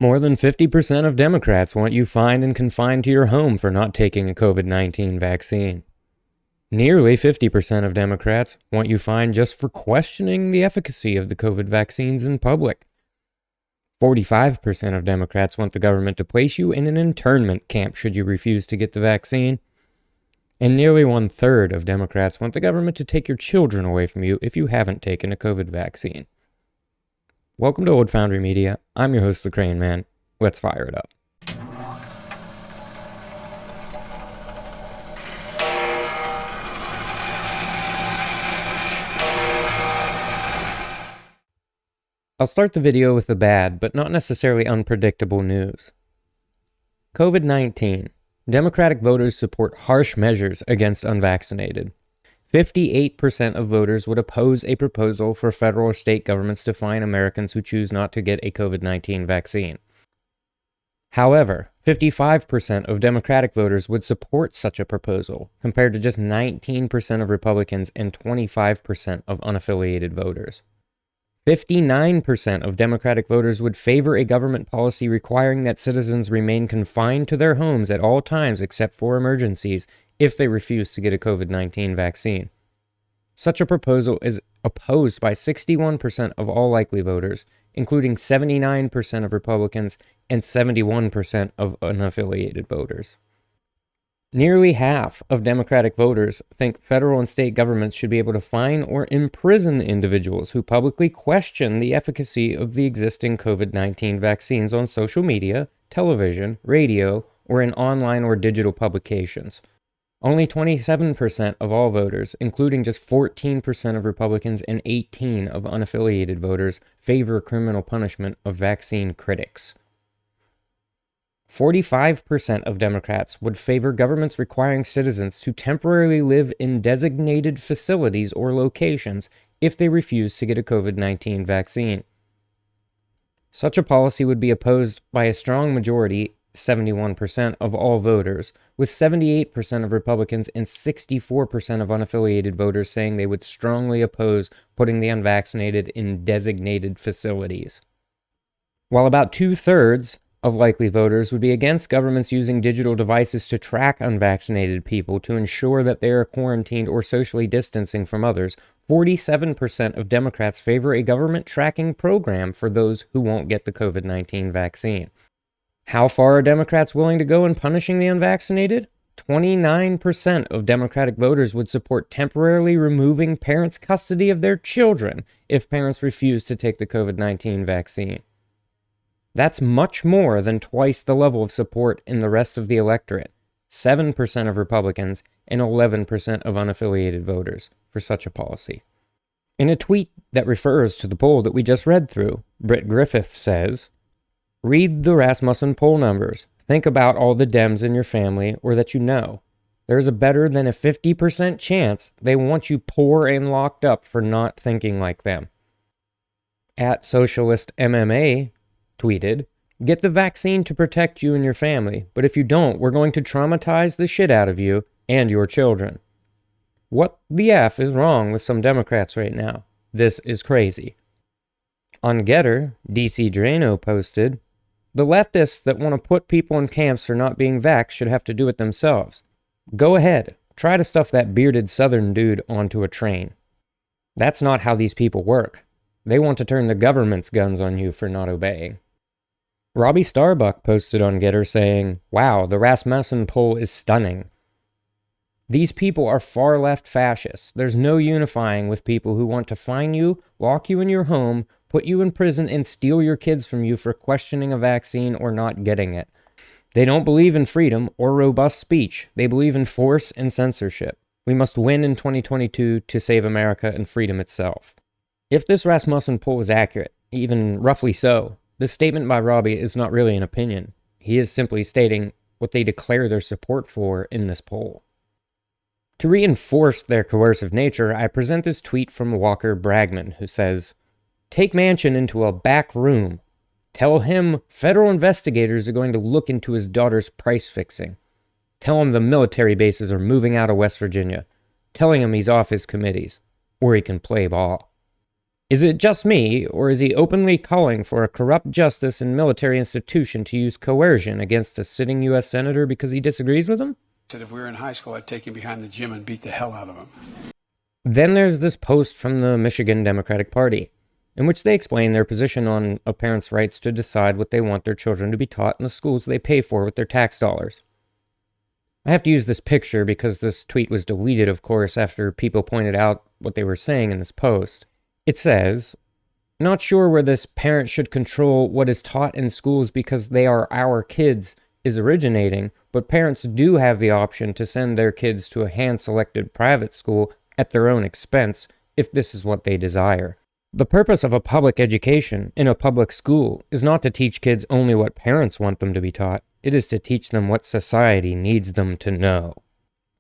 More than 50% of Democrats want you fined and confined to your home for not taking a COVID-19 vaccine. Nearly 50% of Democrats want you fined just for questioning the efficacy of the COVID vaccines in public. 45% of Democrats want the government to place you in an internment camp should you refuse to get the vaccine. And nearly 1/3 of Democrats want the government to take your children away from you if you haven't taken a COVID vaccine. Welcome to Old Foundry Media. I'm your host, the Crane Man. Let's fire it up. I'll start the video with the bad, but not necessarily unpredictable news. COVID-19. Democratic voters support harsh measures against unvaccinated. 58% of voters would oppose a proposal for federal or state governments to fine Americans who choose not to get a COVID-19 vaccine. However, 55% of Democratic voters would support such a proposal, compared to just 19% of Republicans and 25% of unaffiliated voters. 59% of Democratic voters would favor a government policy requiring that citizens remain confined to their homes at all times except for emergencies if they refuse to get a COVID-19 vaccine. Such a proposal is opposed by 61% of all likely voters, including 79% of Republicans and 71% of unaffiliated voters. Nearly half of Democratic voters think federal and state governments should be able to fine or imprison individuals who publicly question the efficacy of the existing COVID-19 vaccines on social media, television, radio, or in online or digital publications. Only 27% of all voters, including just 14% of Republicans and 18% of unaffiliated voters, favor criminal punishment of vaccine critics. 45% of Democrats would favor governments requiring citizens to temporarily live in designated facilities or locations if they refuse to get a COVID-19 vaccine. Such a policy would be opposed by a strong majority, 71% of all voters, with 78% of Republicans and 64% of unaffiliated voters saying they would strongly oppose putting the unvaccinated in designated facilities. While about 2/3 of likely voters would be against governments using digital devices to track unvaccinated people to ensure that they are quarantined or socially distancing from others, 47% of Democrats favor a government tracking program for those who won't get the COVID-19 vaccine. How far are Democrats willing to go in punishing the unvaccinated? 29% of Democratic voters would support temporarily removing parents' custody of their children if parents refuse to take the COVID-19 vaccine. That's much more than twice the level of support in the rest of the electorate, 7% of Republicans and 11% of unaffiliated voters, for such a policy. In a tweet that refers to the poll that we just read through, Britt Griffith says, "Read the Rasmussen poll numbers. Think about all the Dems in your family or that you know. There's a better than a 50% chance they want you poor and locked up for not thinking like them." At Socialist MMA tweeted, "Get the vaccine to protect you and your family, but if you don't, we're going to traumatize the shit out of you and your children." What the F is wrong with some Democrats right now? This is crazy. On Getter, DC Drano posted, "The leftists that want to put people in camps for not being vaxxed should have to do it themselves. Go ahead, try to stuff that bearded southern dude onto a train. That's not how these people work. They want to turn the government's guns on you for not obeying." Robbie Starbuck posted on Getter saying, "Wow, the Rasmussen poll is stunning. These people are far-left fascists. There's no unifying with people who want to fine you, lock you in your home, put you in prison, and steal your kids from you for questioning a vaccine or not getting it. They don't believe in freedom or robust speech. They believe in force and censorship. We must win in 2022 to save America and freedom itself." If this Rasmussen poll is accurate, even roughly so, this statement by Robbie is not really an opinion. He is simply stating what they declare their support for in this poll. To reinforce their coercive nature, I present this tweet from Walker Bragman, who says, "Take Manchin into a back room. Tell him federal investigators are going to look into his daughter's price fixing. Tell him the military bases are moving out of West Virginia. Telling him he's off his committees, or he can play ball." Is it just me, or is he openly calling for a corrupt justice and military institution to use coercion against a sitting U.S. senator because he disagrees with him? Said if we were in high school, I'd take him behind the gym and beat the hell out of him. Then there's this post from the Michigan Democratic Party, in which they explain their position on a parent's rights to decide what they want their children to be taught in the schools they pay for with their tax dollars. I have to use this picture because this tweet was deleted, of course, after people pointed out what they were saying in this post. It says, "Not sure where this parent should control what is taught in schools because they are our kids is originating, but parents do have the option to send their kids to a hand-selected private school at their own expense if this is what they desire. The purpose of a public education in a public school is not to teach kids only what parents want them to be taught. It is to teach them what society needs them to know."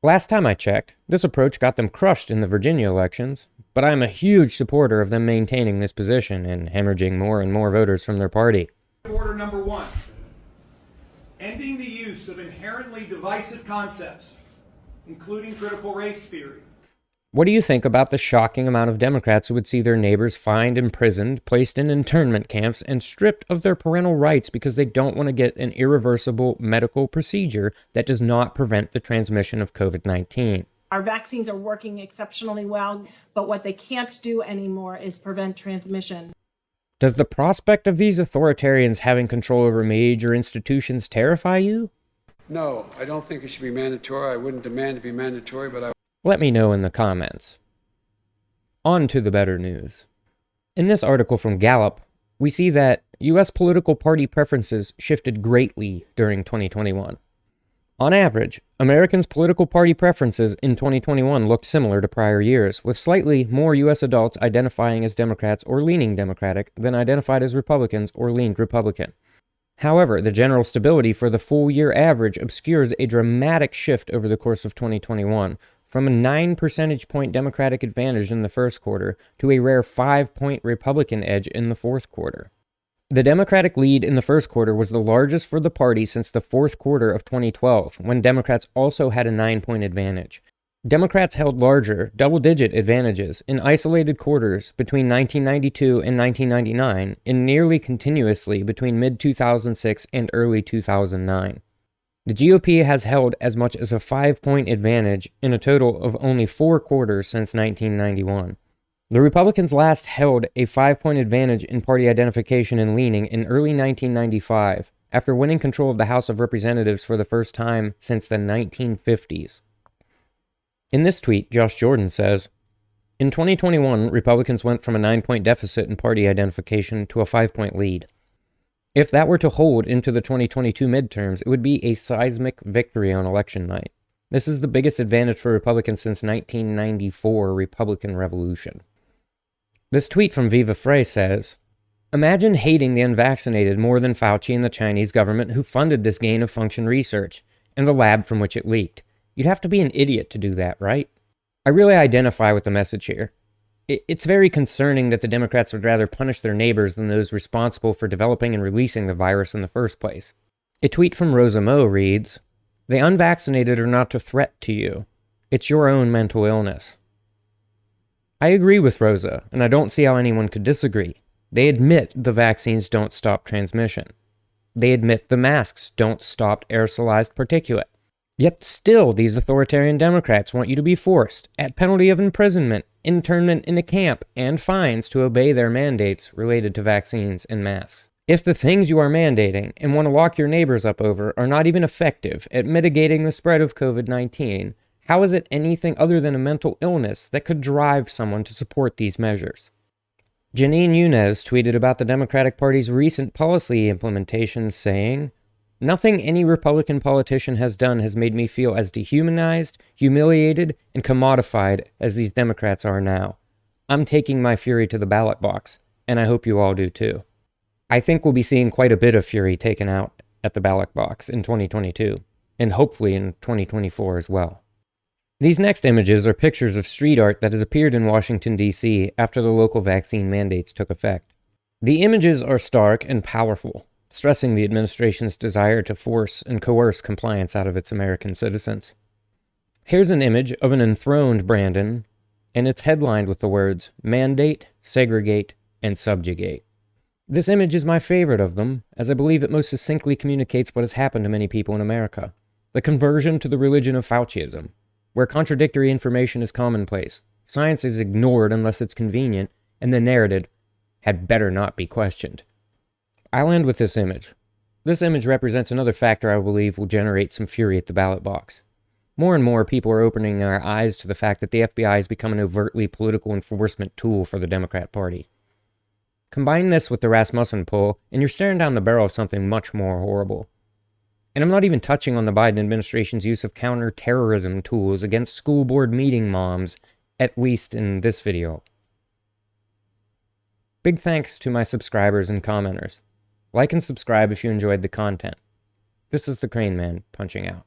Last time I checked, this approach got them crushed in the Virginia elections, but I'm a huge supporter of them maintaining this position and hemorrhaging more and more voters from their party. Order number 1, ending the use of inherently divisive concepts, including critical race theory. What do you think about the shocking amount of Democrats who would see their neighbors fined, imprisoned, placed in internment camps, and stripped of their parental rights because they don't want to get an irreversible medical procedure that does not prevent the transmission of COVID-19? Our vaccines are working exceptionally well, but what they can't do anymore is prevent transmission. Does the prospect of these authoritarians having control over major institutions terrify you? No, I don't think it should be mandatory. I wouldn't demand to be mandatory, but I... Let me know in the comments. On to the better news. In this article from Gallup, we see that U.S. political party preferences shifted greatly during 2021. On average, Americans' political party preferences in 2021 looked similar to prior years, with slightly more U.S. adults identifying as Democrats or leaning Democratic than identified as Republicans or leaned Republican. However, the general stability for the full-year average obscures a dramatic shift over the course of 2021, from a 9 percentage point Democratic advantage in the first quarter to a rare 5-point Republican edge in the fourth quarter. The Democratic lead in the first quarter was the largest for the party since the fourth quarter of 2012, when Democrats also had a 9-point advantage. Democrats held larger, double-digit advantages in isolated quarters between 1992 and 1999 and nearly continuously between mid-2006 and early 2009. The GOP has held as much as a 5-point advantage in a total of only 4 quarters since 1991. The Republicans last held a 5-point advantage in party identification and leaning in early 1995, after winning control of the House of Representatives for the first time since the 1950s. In this tweet, Josh Jordan says, "In 2021, Republicans went from a 9-point deficit in party identification to a 5-point lead. If that were to hold into the 2022 midterms, it would be a seismic victory on election night. This is the biggest advantage for Republicans since 1994 Republican Revolution." This tweet from Viva Frey says, "Imagine hating the unvaccinated more than Fauci and the Chinese government who funded this gain-of-function research, and the lab from which it leaked. You'd have to be an idiot to do that, right?" I really identify with the message here. It's very concerning that the Democrats would rather punish their neighbors than those responsible for developing and releasing the virus in the first place. A tweet from Rosa Moe reads, "The unvaccinated are not a threat to you. It's your own mental illness." I agree with Rosa, and I don't see how anyone could disagree. They admit the vaccines don't stop transmission. They admit the masks don't stop aerosolized particulate. Yet still, these authoritarian Democrats want you to be forced, at penalty of imprisonment, internment in a camp, and fines to obey their mandates related to vaccines and masks. If the things you are mandating and want to lock your neighbors up over are not even effective at mitigating the spread of COVID-19, how is it anything other than a mental illness that could drive someone to support these measures? Janine Yunez tweeted about the Democratic Party's recent policy implementations, saying, "Nothing any Republican politician has done has made me feel as dehumanized, humiliated, and commodified as these Democrats are now. I'm taking my fury to the ballot box, and I hope you all do too." I think we'll be seeing quite a bit of fury taken out at the ballot box in 2022, and hopefully in 2024 as well. These next images are pictures of street art that has appeared in Washington, D.C. after the local vaccine mandates took effect. The images are stark and powerful, stressing the administration's desire to force and coerce compliance out of its American citizens. Here's an image of an enthroned Brandon, and it's headlined with the words, "Mandate, segregate, and subjugate. This image is my favorite of them, as I believe it most succinctly communicates what has happened to many people in America. The conversion to the religion of Fauciism, where contradictory information is commonplace, science is ignored unless it's convenient, and the narrative had better not be questioned. I'll end with this image. This image represents another factor I believe will generate some fury at the ballot box. More and more people are opening their eyes to the fact that the FBI has become an overtly political enforcement tool for the Democrat Party. Combine this with the Rasmussen poll, and you're staring down the barrel of something much more horrible. And I'm not even touching on the Biden administration's use of counter-terrorism tools against school board meeting moms, at least in this video. Big thanks to my subscribers and commenters. Like and subscribe if you enjoyed the content. This is the Crane Man, punching out.